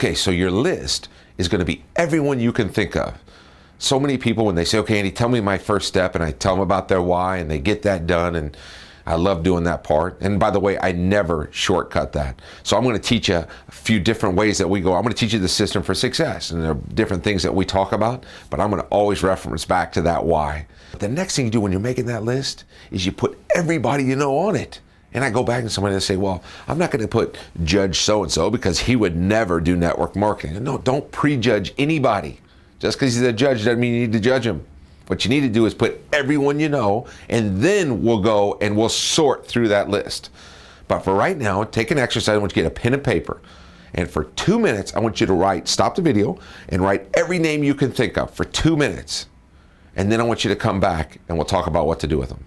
Okay, so your list is going to be everyone you can think of. So many people, when they say, okay, Andy, tell me my first step, and I tell them about their why, and they get that done, and I love doing that part. And by the way, I never shortcut that. So I'm going to teach you a few different ways that we go. I'm going to teach you the system for success, and there are different things that we talk about, but I'm going to always reference back to that why. The next thing you do when you're making that list is you put everybody you know on it. And I go back to somebody and say, well, I'm not going to put Judge so-and-so because he would never do network marketing. No, don't prejudge anybody. Just because he's a judge doesn't mean you need to judge him. What you need to do is put everyone you know, and then we'll go and we'll sort through that list. But for right now, take an exercise. I want you to get a pen and paper. And for 2 minutes, I want you to stop the video and write every name you can think of for 2 minutes. And then I want you to come back and we'll talk about what to do with them.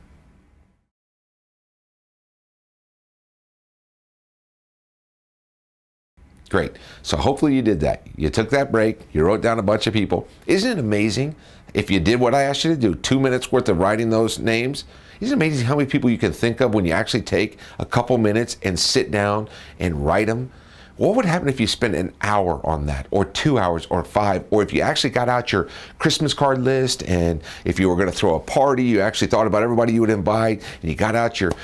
Great. So hopefully you did that. You took that break. You wrote down a bunch of people. Isn't it amazing if you did what I asked you to do, 2 minutes worth of writing those names? Isn't it amazing how many people you can think of when you actually take a couple minutes and sit down and write them? What would happen if you spent an hour on that, or 2 hours, or 5, or if you actually got out your Christmas card list, and if you were going to throw a party, you actually thought about everybody you would invite, and you got out your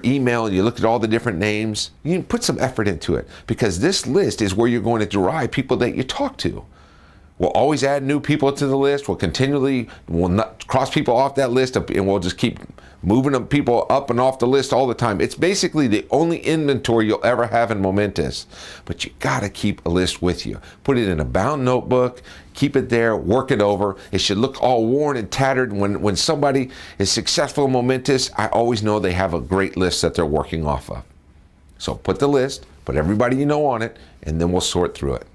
email, and you looked at all the different names. You put some effort into it, because this list is where you're going to derive people that you talk to. We'll always add new people to the list. We'll not cross people off that list, and we'll just keep moving them people up and off the list all the time. It's basically the only inventory you'll ever have in Momentous. But you gotta keep a list with you. Put it in a bound notebook, keep it there, work it over. It should look all worn and tattered. When somebody is successful in Momentous, I always know they have a great list that they're working off of. So put the list, put everybody you know on it, and then we'll sort through it.